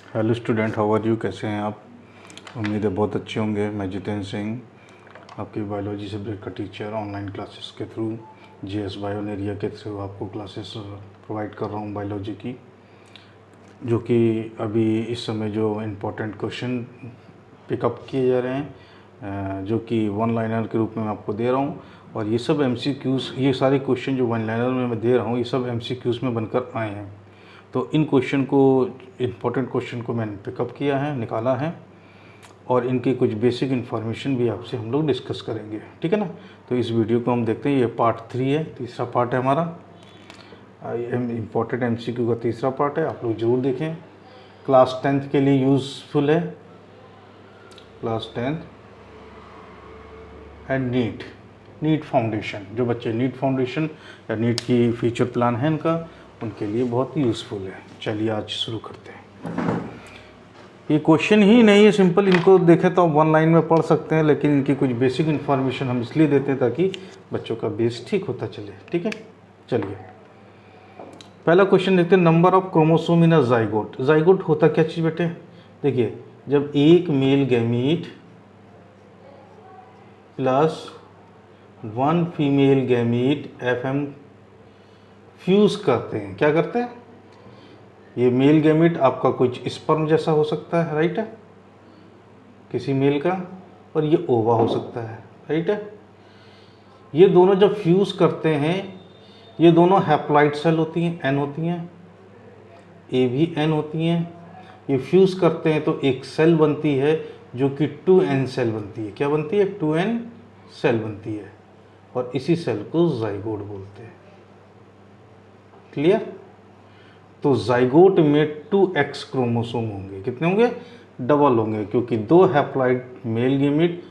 Hello student, how are you? कैसे हैं आप? उम्मीद है बहुत अच्छे होंगे। मैं जितेंद्र सिंह, आपकी बायोलॉजी सब्जेक्ट का टीचर, ऑनलाइन क्लासेस के थ्रू जीएस बायोनेरिया के थ्रू आपको क्लासेस प्रोवाइड कर रहा हूं बायोलॉजी की, जो कि अभी इस समय जो इम्पोर्टेंट क्वेश्चन पिकअप किए जा रहे हैं, जो कि वन लाइनर के रूप में मैं आपको दे रहा हूँ। और ये सब एमसीक्यूज़, ये सारे क्वेश्चन जो वन लाइनर में मैं दे रहा हूँ, ये सब एमसीक्यूज़ में बनकर आए हैं। तो इन क्वेश्चन को, इम्पोर्टेंट क्वेश्चन को मैंने पिकअप किया है, निकाला है, और इनकी कुछ बेसिक इन्फॉर्मेशन भी आपसे हम लोग डिस्कस करेंगे। ठीक है ना? तो इस वीडियो को हम देखते हैं। ये पार्ट 3 है, तीसरा पार्ट है हमारा। इम्पोर्टेंट एमसीक्यू का तीसरा पार्ट है, आप लोग ज़रूर देखें। क्लास 10th के लिए यूज़फुल है, class 10th and NEET foundation. जो बच्चे नीट फाउंडेशन या नीट की फ्यूचर प्लान है इनका, उनके लिए बहुत ही यूज़फुल है। चलिए आज शुरू करते हैं। ये क्वेश्चन ही नहीं है, सिंपल। इनको देखें तो आप वन लाइन में पढ़ सकते हैं, लेकिन इनकी कुछ बेसिक इन्फॉर्मेशन हम इसलिए देते हैं ताकि बच्चों का बेस ठीक होता चले। ठीक है, चलिए पहला क्वेश्चन देखते हैं। Number of chromosome in a zygote. Zygote होता क्या चीज़ बेटे? देखिए, जब एक male gamete plus 1 female gamete FM fuse करते हैं, क्या करते हैं? ये मेल गैमीट आपका कुछ स्पर्म जैसा हो सकता है, राइट है, किसी मेल का, और ये ओवा हो सकता है, राइट है। ये दोनों जब फ्यूज़ करते हैं, ये दोनों हैप्लॉइड सेल होती हैं, एन होती हैं, ए भी एन होती हैं। ये फ्यूज़ करते हैं तो एक सेल बनती है जो कि 2n सेल बनती है। क्या बनती है? 2n सेल बनती है, और इसी सेल को जाइगोट बोलते हैं। क्लियर? तो जाइगोट में 2x क्रोमोसोम होंगे। कितने होंगे? डबल होंगे, क्योंकि दो हैप्लॉइड मेल गैमीट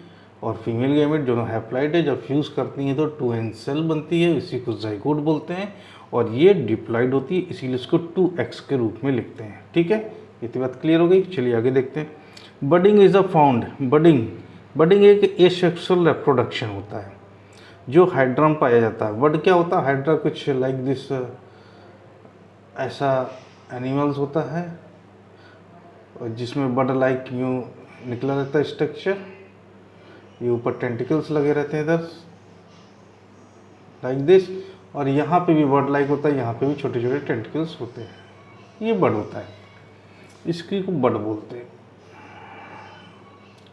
और फीमेल गैमीट दोनों हैप्लॉइड है, जब फ्यूज़ करती हैं तो 2n सेल बनती है, इसी को जाइगोट बोलते हैं। और ये डिप्लॉइड होती है, इसीलिए इसको 2x के रूप में लिखते हैं। ठीक है, इतनी बात क्लियर हो गई। चलिए आगे देखते हैं। Budding is a found. Budding एक एसेक्सुअल रिप्रोडक्शन होता है जो हाइड्रा में पाया जाता है। बड क्या होता है? हाइड्रा कुछ लाइक दिस, ऐसा एनिमल्स होता है, और जिसमें बड लाइक यूँ निकला रहता है स्ट्रक्चर, ये ऊपर टेंटिकल्स लगे रहते हैं इधर लाइक दिस, और यहाँ पे भी बड लाइक होता है, यहाँ पे भी छोटे छोटे टेंटिकल्स होते हैं। ये बड होता है, इसकी को बड बोलते हैं।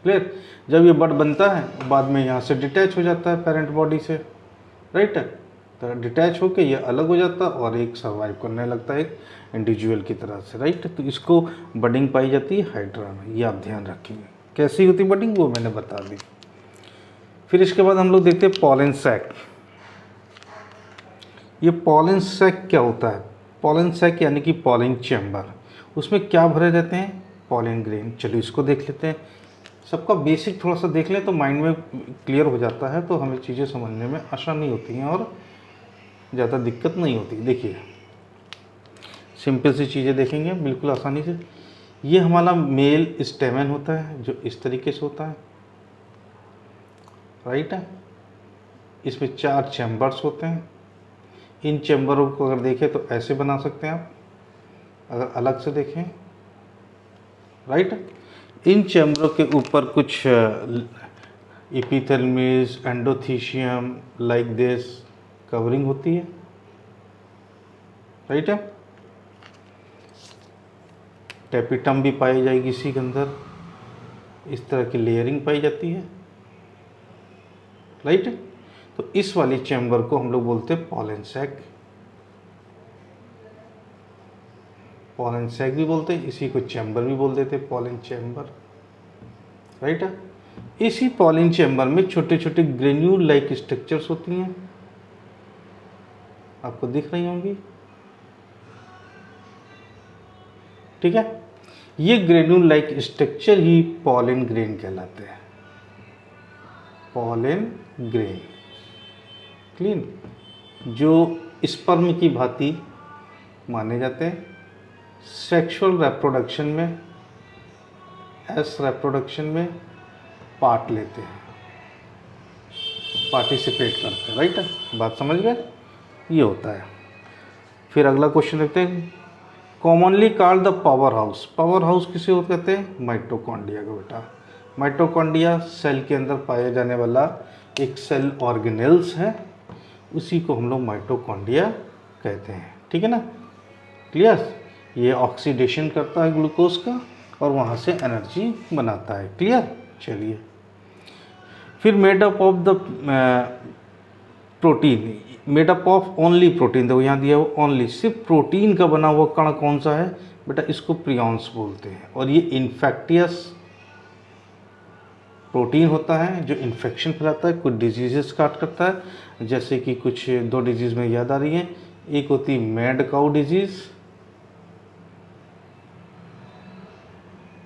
क्लियर? जब ये बड बनता है, बाद में यहाँ से डिटैच हो जाता है पेरेंट बॉडी से, राइट है। तो डिटैच होकर ये अलग हो जाता है और एक सर्वाइव करने लगता है एक इंडिविजुअल की तरह से, राइट। तो इसको बडिंग पाई जाती है हाइड्रा में, ये आप ध्यान रखिए। कैसी होती बडिंग वो मैंने बता दी। फिर इसके बाद हम लोग देखते हैं पॉलन सैक। ये पॉलन सैक क्या होता है? पॉलन सैक यानी कि पॉलन चैम्बर। उसमें क्या भरे रहते हैं? Pollen grain. चलिए इसको देख लेते हैं। सबका बेसिक थोड़ा सा देख लें तो माइंड में क्लियर हो जाता है, तो हमें चीज़ें समझने में आसानी होती हैं और ज़्यादा दिक्कत नहीं होती। देखिए, सिंपल सी चीज़ें देखेंगे बिल्कुल आसानी से। ये हमारा मेल स्टेमन होता है जो इस तरीके से होता है, राइट है। इसमें 4 चैम्बर्स होते हैं। इन चैम्बरों को अगर देखें तो ऐसे बना सकते हैं आप, अगर अलग से देखें, राइट। इन चैम्बरों के ऊपर कुछ एपिथेलमिस, एंडोथीशियम लाइक दिस कवरिंग होती है, राइट है। टेपिटम भी पाई जाएगी इसी के अंदर, इस तरह की लेयरिंग पाई जाती है, राइट। तो इस वाली चैम्बर को हम लोग बोलते हैं पॉलन सैक। पॉलन सैक भी बोलते हैं, इसी को चैम्बर भी बोल देते हैं, पॉलन चैम्बर, राइट है। इसी पॉलन चैम्बर में छोटे छोटे ग्रेन्यूल लाइक स्ट्रक्चर्स होती हैं, आपको दिख रही होंगी, ठीक है। ये ग्रेन्यूल लाइक स्ट्रक्चर ही पॉलन ग्रेन कहलाते हैं, पॉलन ग्रेन। क्लीन, जो स्पर्म की भांति माने जाते हैं, सेक्सुअल रिप्रोडक्शन में, एस रिप्रोडक्शन में पार्ट लेते हैं, पार्टिसिपेट करते हैं, राइट। बात समझ गए? ये होता है। फिर अगला क्वेश्चन देखते हैं। Commonly called the power house. Power house किसे हो कहते हैं? माइटोकॉन्ड्रिया को बेटा। माइटोकॉन्ड्रिया सेल के अंदर पाया जाने वाला एक सेल ऑर्गेनेल्स है, उसी को हम लोग माइटोकॉन्ड्रिया कहते हैं। ठीक है ना, क्लियर? ये ऑक्सीडेशन करता है ग्लूकोज का और वहाँ से एनर्जी बनाता है। क्लियर? चलिए, फिर made up of the protein, made up of only protein, देखो यहाँ दिया हुआ ओनली, सिर्फ प्रोटीन का बना हुआ कण कौन सा है बेटा? इसको प्रियॉन्स बोलते हैं। और ये इन्फेक्टियस प्रोटीन होता है जो इन्फेक्शन फैलाता है, कुछ डिजीजेस स्टार्ट करता है, जैसे कि कुछ 2 डिजीज़ में याद आ रही है। एक होती है मैड काउ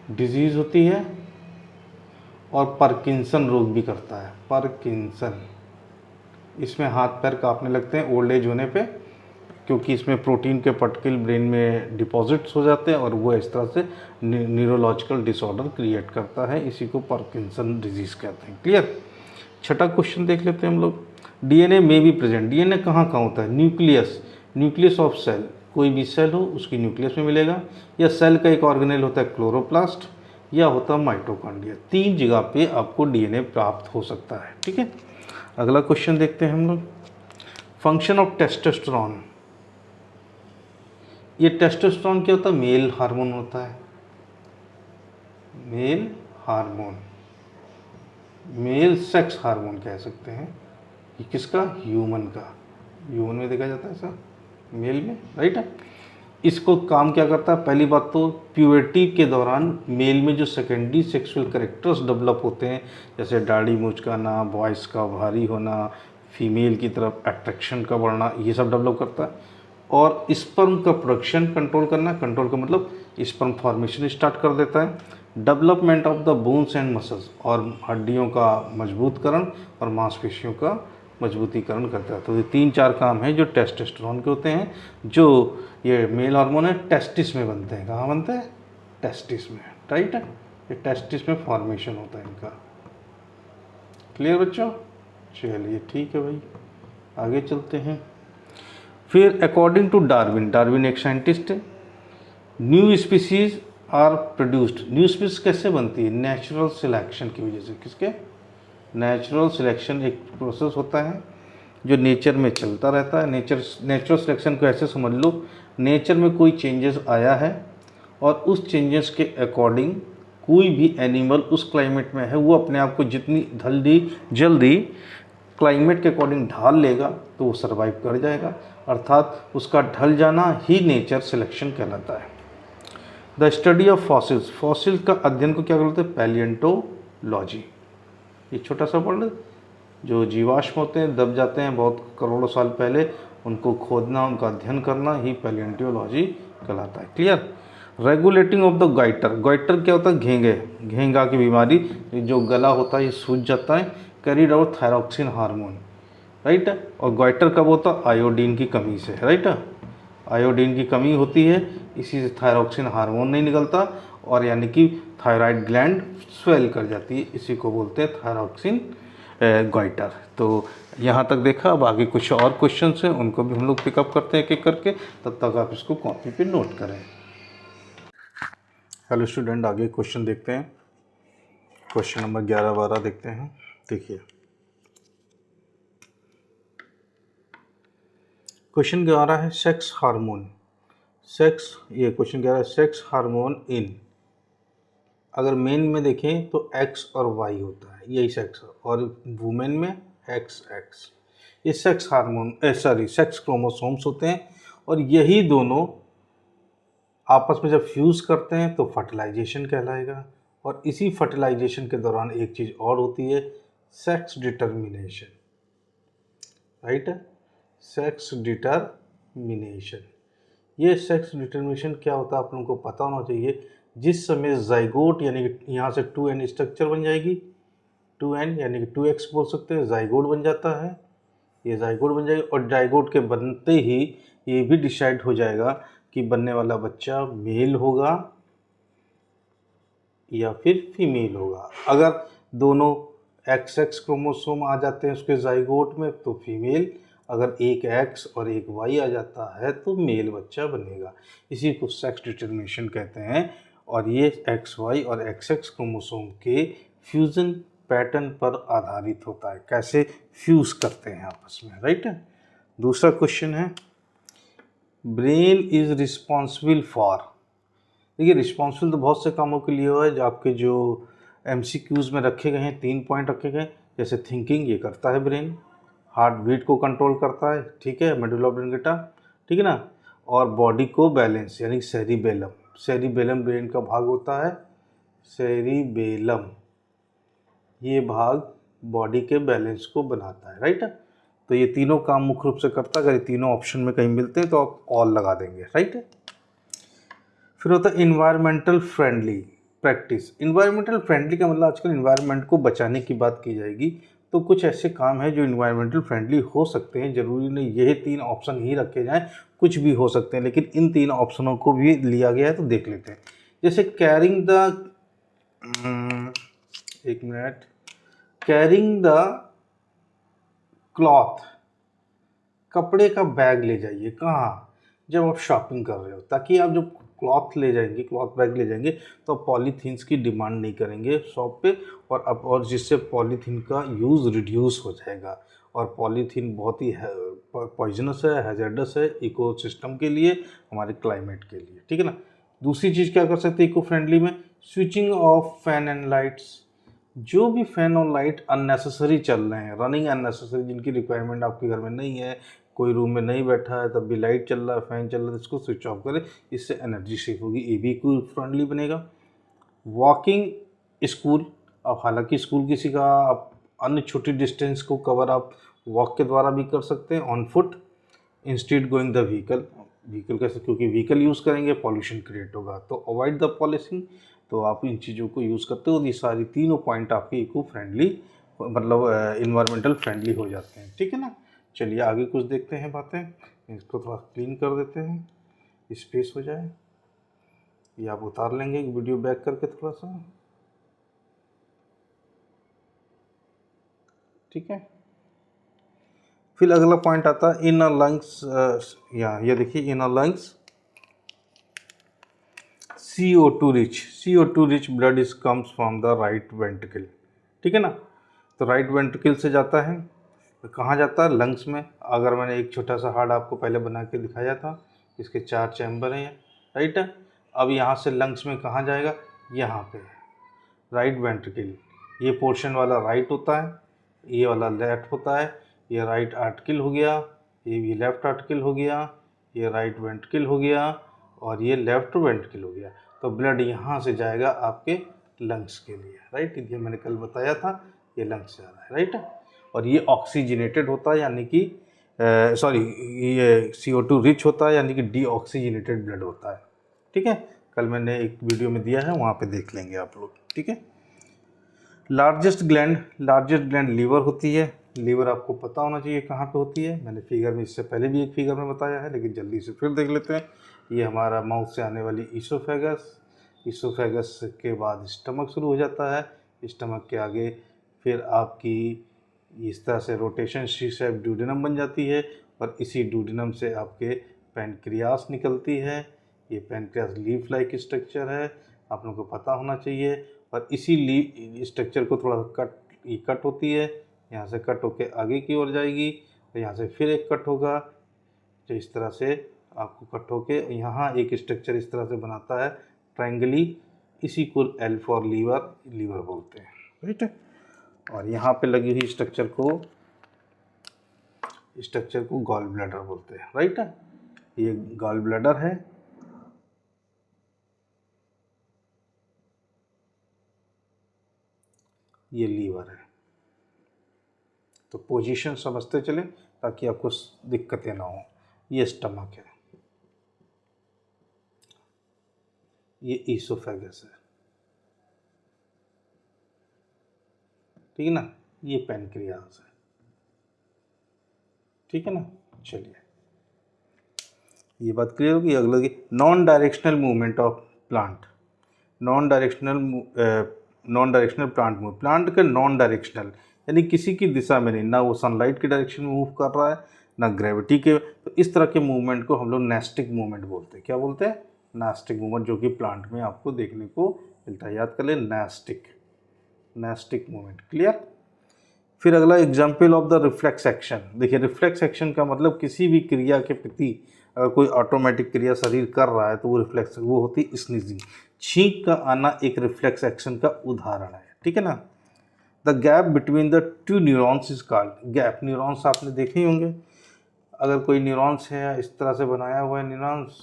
डिजीज़ होती है, और पार्किंसन रोग भी करता है। पार्किंसन, इसमें हाथ पैर कांपने लगते हैं ओल्ड एज होने पे, क्योंकि इसमें प्रोटीन के पार्टिकल ब्रेन में डिपॉजिट्स हो जाते हैं और वो इस तरह से न्यूरोलॉजिकल डिसऑर्डर क्रिएट करता है। इसी को पार्किंसन डिजीज़ कहते हैं। क्लियर? छठा क्वेश्चन देख लेते हैं हम लोग। डीएनए में भी प्रेजेंट, डीएनए कहाँ कहाँ होता है? न्यूक्लियस, न्यूक्लियस ऑफ सेल, कोई भी सेल हो उसकी न्यूक्लियस में मिलेगा, या सेल का एक ऑर्गेनेल होता है क्लोरोप्लास्ट, या होता है माइटोकॉन्ड्रिया। 3 जगह पे आपको डीएनए प्राप्त हो सकता है। ठीक है, अगला क्वेश्चन देखते हैं हम लोग। फंक्शन ऑफ टेस्टोस्टेरोन, ये टेस्टोस्टेरोन क्या होता है? मेल हार्मोन होता है। Male hormone, male sex hormone कह सकते हैं। ये किसका? ह्यूमन का। ह्यूमन में देखा जाता है ऐसा, मेल में, राइट है। इसको काम क्या करता है? पहली बात तो प्यूबर्टी के दौरान मेल में जो सेकेंडरी सेक्सुअल कैरेक्टर्स डेवलप होते हैं, जैसे दाढ़ी मुचकाना, वॉइस का भारी होना, फीमेल की तरफ अट्रैक्शन का बढ़ना, ये सब डेवलप करता है। और स्पर्म का प्रोडक्शन कंट्रोल करना, कंट्रोल का मतलब स्पर्म फॉर्मेशन स्टार्ट कर देता है। Development of the bones and muscles, और हड्डियों का मजबूतकरण और मांसपेशियों का मजबूतीकरण करता है। तो ये 3-4 काम हैं जो टेस्टोस्टेरोन के होते हैं, जो ये मेल हार्मोन है टेस्टिस में बनते हैं। कहाँ बनते हैं? टेस्टिस में, राइट है। ये टेस्टिस में फॉर्मेशन होता है इनका। क्लियर बच्चों? चलिए ठीक है भाई, आगे चलते हैं। फिर अकॉर्डिंग टू डार्विन, डार्विन एक साइंटिस्ट है, new species are produced. New species कैसे बनती है? नेचुरल सिलेक्शन की वजह से। किसके? नेचुरल सिलेक्शन एक प्रोसेस होता है जो नेचर में चलता रहता है। नेचुरल सिलेक्शन को ऐसे समझ लो, नेचर में कोई चेंजेस आया है और उस चेंजेस के अकॉर्डिंग कोई भी एनिमल उस क्लाइमेट में है, वो अपने आप को जितनी जल्दी क्लाइमेट के अकॉर्डिंग ढाल लेगा तो वो सर्वाइव कर जाएगा। अर्थात उसका ढल जाना ही नेचर सिलेक्शन कहलाता है। The study of fossils, fossil का अध्ययन को क्या बोलते हैं? पैलिएंटोलॉजी। ये छोटा सा वर्ड, जो जीवाश्म होते हैं, दब जाते हैं बहुत करोड़ों साल पहले, उनको खोदना, उनका अध्ययन करना ही पैलिएंटोलॉजी कहलाता है। Clear? Regulating of the goitre, goitre क्या होता है? घेंगा की बीमारी, जो गला होता है ये सूज जाता है, carried out thyroxine hormone, right. और गाइटर कब होता है? आयोडीन की कमी से, राइट। आयोडीन की कमी होती है, इसी से थायरॉक्सिन हार्मोन नहीं निकलता और यानी कि थायराइड ग्लैंड स्वेल कर जाती है, इसी को बोलते हैं थायरॉक्सिन गाइटर। तो यहाँ तक देखा, अब आगे कुछ और क्वेश्चन हैं उनको भी हम लोग पिकअप करते हैं एक एक करके, तब तक आप इसको कॉपी पे नोट करें। हेलो स्टूडेंट, आगे क्वेश्चन देखते हैं। क्वेश्चन नंबर 11-12 देखते हैं। देखिए क्वेश्चन 11 है सेक्स हार्मोन। ये क्वेश्चन 11 है सेक्स हार्मोन इन, अगर मेन में देखें तो एक्स और वाई होता है, यही सेक्स, और वुमेन में एक्स। ये सेक्स हार्मोन सेक्स क्रोमोसोम्स होते हैं और यही दोनों आपस में जब फ्यूज़ करते हैं तो फर्टिलाइजेशन कहलाएगा। और इसी फर्टिलाइजेशन के दौरान एक चीज़ और होती है, sex determination, right. Sex determination, ये सेक्स डिटर्मिनेशन क्या होता है आप लोगों को पता होना चाहिए। जिस समय जाइगोट यानी कि यहाँ से 2n स्ट्रक्चर बन जाएगी, 2n यानी कि 2x बोल सकते हैं, जाइगोट बन जाता है, ये जाइगोट बन जाएगा। और जाइगोट के बनते ही ये भी डिसाइड हो जाएगा कि बनने वाला बच्चा मेल होगा या फिर फीमेल होगा। अगर दोनों XX क्रोमोसोम आ जाते हैं उसके जाइगोट में तो फीमेल, अगर एक एक्स और एक वाई आ जाता है तो मेल बच्चा बनेगा। इसी को सेक्स डिटर्मिनेशन कहते हैं। और ये एक्स वाई और एक्स एक्स क्रोमोसोम के फ्यूज़न पैटर्न पर आधारित होता है, कैसे फ्यूज़ करते हैं आपस में, राइट। दूसरा क्वेश्चन है, ब्रेन इज़ रिस्पॉन्सिबल फॉर। देखिए रिस्पॉन्सिबल तो बहुत से कामों के लिए हुआ है, जो आपके जो MCQs में रखे गए हैं 3 पॉइंट रखे गए, जैसे थिंकिंग ये करता है ब्रेन, हार्ट बीट को कंट्रोल करता है, ठीक है, मेडुला ऑब्लिंगेटा, ठीक है ना, और बॉडी को बैलेंस यानी सेरिबेलम, सेरिबेलम ब्रेन का भाग होता है, सेरिबेलम ये भाग बॉडी के बैलेंस को बनाता है, राइट। तो ये तीनों काम मुख्य रूप से करता है। अगर ये तीनों ऑप्शन में कहीं मिलते हैं तो आप ऑल लगा देंगे, राइट। फिर होता है environmental friendly practice. Environmental friendly का मतलब आजकल इन्वायरमेंट को बचाने की बात की जाएगी, तो कुछ ऐसे काम हैं जो इन्वायरमेंटल फ्रेंडली हो सकते हैं। ज़रूरी नहीं यही 3 ऑप्शन ही रखे जाएं, कुछ भी हो सकते हैं, लेकिन इन 3 ऑप्शनों को भी लिया गया है तो देख लेते हैं। जैसे कैरिंग द एक मिनट, कैरिंग द क्लॉथ, कपड़े का बैग ले जाइए। कहाँ? जब आप शॉपिंग कर रहे हो, ताकि आप जब क्लॉथ ले जाएंगे, क्लॉथ बैग ले जाएंगे, तो आप पॉलीथीन्स की डिमांड नहीं करेंगे शॉप पे, और जिससे पॉलीथीन का यूज़ रिड्यूस हो जाएगा। और पॉलीथीन बहुत ही पॉइजनस है, हैजर्डस है इकोसिस्टम के लिए, हमारे क्लाइमेट के लिए, ठीक है ना। दूसरी चीज़ क्या कर सकते हैं इको फ्रेंडली में, switching off fan and lights. जो भी फैन और लाइट अननेसेसरी चल रहे हैं, रनिंग अननेसेसरी, जिनकी रिक्वायरमेंट आपके घर में नहीं है, कोई रूम में नहीं बैठा है तब भी लाइट चल रहा है, फैन चल रहा है, इसको स्विच ऑफ करें, इससे एनर्जी सेव होगी, ये भी इको फ्रेंडली बनेगा। वॉकिंग स्कूल, अब हालांकि स्कूल किसी का, आप अन्य छोटी डिस्टेंस को कवर आप वॉक के द्वारा भी कर सकते हैं, on foot instead going the vehicle. Vehicle कैसे? क्योंकि व्हीकल यूज़ करेंगे पॉल्यूशन क्रिएट होगा, तो अवॉइड द पॉल्यूशन, तो आप इन चीज़ों को यूज़ करते हो। ये सारी तीनों पॉइंट आपके इको फ्रेंडली मतलब इन्वायरमेंटल फ्रेंडली हो जाते हैं, ठीक है ना। चलिए आगे कुछ देखते हैं बातें, इसको थोड़ा क्लीन कर देते हैं, स्पेस हो जाए, ये आप उतार लेंगे वीडियो बैक करके थोड़ा सा, ठीक है। फिर अगला पॉइंट आता है इनर लंग्स, ये देखिए inner lungs CO2 rich, CO2 rich blood is comes from the right ventricle, ठीक है ना। तो राइट वेंट्रिकल से जाता है, तो कहाँ जाता है? लंग्स में। अगर मैंने एक छोटा सा हार्ट आपको पहले बना के दिखाया था, इसके 4 चैम्बर हैं, राइट। अब यहाँ से लंग्स में कहाँ जाएगा? यहाँ पे राइट वेंट्रिकल, ये पोर्शन वाला राइट होता है, ये वाला लेफ्ट होता है, ये राइट आर्टिकल हो गया, ये भी लेफ्ट आर्टिकल हो गया, ये राइट वेंट्रिकल हो गया, और ये लेफ्ट वेंट्रिकल हो गया। तो ब्लड यहाँ से जाएगा आपके लंग्स के लिए, राइट। ये मैंने कल बताया था, ये लंग्स से आ रहा है, राइट। और ये ऑक्सीजनेटेड होता है, यानी कि सॉरी ये CO2 रिच होता है, यानी कि डीऑक्सीजनेटेड ब्लड होता है, ठीक है। कल मैंने एक वीडियो में दिया है, वहाँ पे देख लेंगे आप लोग, ठीक है। लार्जेस्ट ग्लैंड लीवर होती है। लीवर आपको पता होना चाहिए कहाँ पे होती है, मैंने फिगर में इससे पहले भी एक फिगर में बताया है, लेकिन जल्दी से फिर देख लेते हैं। ये हमारा माउथ से आने वाली ईसोफेगस, ईसोफेगस के बाद स्टमक शुरू हो जाता है, स्टमक के आगे फिर आपकी इस तरह से रोटेशन सी शेप ड्यूडेनम बन जाती है, और इसी ड्यूडेनम से आपके पैनक्रियास निकलती है। ये पैनक्रियास लीफ लाइक स्ट्रक्चर है, आप लोगों को पता होना चाहिए। और इसी लीफ स्ट्रक्चर को थोड़ा कट होती है, यहाँ से कट होके आगे की ओर जाएगी, और यहाँ से फिर एक कट होगा, जो इस तरह से आपको कट होके यहाँ एक स्ट्रक्चर इस तरह से बनाता है ट्रायंगली, इसी को L फॉर लीवर बोलते हैं, राइट। और यहाँ पे लगी हुई स्ट्रक्चर को गॉल ब्लैडर बोलते हैं, राइट। ये गॉल ब्लैडर है, ये लीवर है। तो पोजीशन समझते चलें ताकि आपको दिक्कतें ना हो। ये स्टमक है, ये ईसोफेगस है, ठीक है ना, ये पैनक्रियास है, ठीक है ना। चलिए ये बात क्लियर होगी। अगला non directional movement of plant, non directional plant का नॉन डायरेक्शनल यानी किसी की दिशा में नहीं, ना वो सनलाइट की डायरेक्शन में मूव कर रहा है, ना ग्रेविटी के। तो इस तरह के मूवमेंट को हम लोग नेस्टिक मूवमेंट बोलते हैं। क्या बोलते हैं? नेस्टिक मूवमेंट, जो कि प्लांट में आपको देखने को मिलता है। याद कर ले, नेस्टिक मूवमेंट। क्लियर? फिर अगला example of the reflex action. देखिए, रिफ्लेक्स एक्शन का मतलब किसी भी क्रिया के प्रति अगर कोई ऑटोमेटिक क्रिया शरीर कर रहा है तो वो रिफ्लेक्स, वो होती है स्नीजिंग। छींक का आना एक रिफ्लेक्स एक्शन का उदाहरण है। ठीक है ना? The gap between the two neurons is called. Gap, neurons आपने देखे ही होंगे। अगर कोई न्यूरॉन्स है इस तरह से बनाया हुआ है न्यूरॉन्स,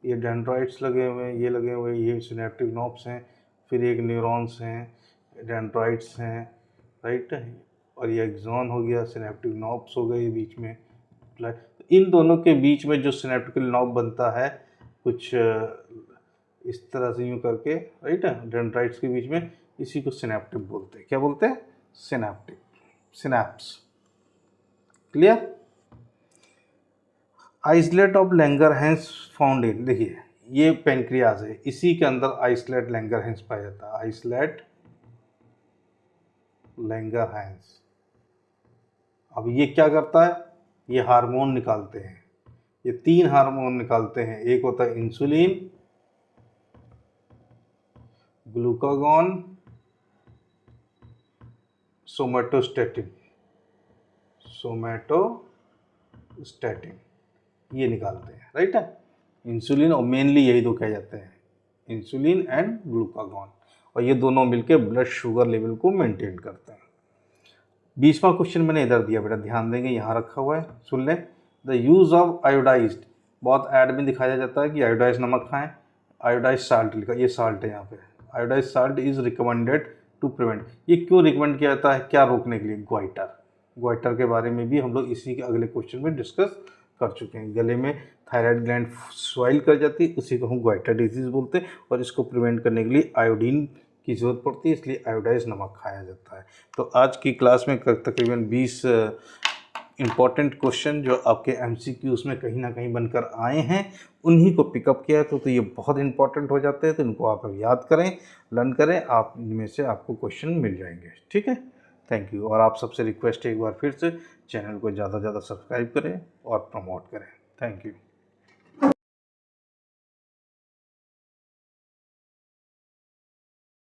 ये डेंड्राइट्स लगे हुए हैं, ये लगे हुए हैं, ये सिनेप्टिक नोब्स हैं, फिर एक न्यूरॉन्स हैं, डेंड्राइट्स हैं, राइट, और ये एक्सॉन हो गया, सिनेप्टिक नोब्स हो गए बीच में। इन दोनों के बीच में जो सिनेप्टिकल नोब बनता है कुछ इस तरह से यूँ करके, राइट, डेंड्राइट्स के बीच में, इसी को सिनेप्टिक बोलते हैं। क्या बोलते हैं? Synaptic, synapse. Clear? Islet of Langerhans found in. देखिए, ये पेनक्रियाज है, इसी के अंदर आइसलेट लैंगरहैंस पाया जाता है। Islet Langerhans. अब ये क्या करता है? ये हार्मोन निकालते हैं। ये 3 हार्मोन निकालते हैं। एक होता है इंसुलिन, ग्लूकागॉन, सोमेटोस्टैटिन। ये निकालते हैं, राइट है। इंसुलिन, और मेनली यही दो कहे जाते हैं, इंसुलिन एंड ग्लूकागॉन, और ये दोनों मिलके ब्लड शुगर लेवल को मेंटेन करते हैं। 20वां क्वेश्चन मैंने इधर दिया बेटा, ध्यान देंगे, यहाँ रखा हुआ है, सुन लें। द यूज ऑफ आयोडाइज्ड, बहुत ऐड में दिखाया जाता है कि आयोडाइज नमक खाएं। आयोडाइज साल्ट लिखा, ये साल्ट है यहाँ पे। Iodise salt is recommended to prevent. ये क्यों रिकमेंड किया जाता है? क्या रोकने के लिए? ग्वाइटर के बारे में भी हम लोग इसी के अगले क्वेश्चन में डिस्कस कर चुके हैं। गले में थायराइड ग्लैंड स्वेल कर जाती है, उसी को हम ग्वाइटर डिजीज बोलते हैं, और इसको प्रिवेंट करने के लिए आयोडीन की ज़रूरत पड़ती है, इसलिए आयोडाइज नमक खाया जाता है। तो आज की क्लास में तकरीबन 20 इम्पॉर्टेंट क्वेश्चन जो आपके MCQs में कहीं ना कहीं बनकर आए हैं, उन्हीं को पिकअप किया तो ये बहुत इंपॉर्टेंट हो जाते हैं। तो इनको आप याद करें, लर्न करें, आप इनमें से आपको क्वेश्चन मिल जाएंगे। ठीक है, थैंक यू। और आप सबसे रिक्वेस्ट है एक बार फिर से चैनल को ज़्यादा से ज़्यादा सब्सक्राइब करें और प्रमोट करें। Thank you.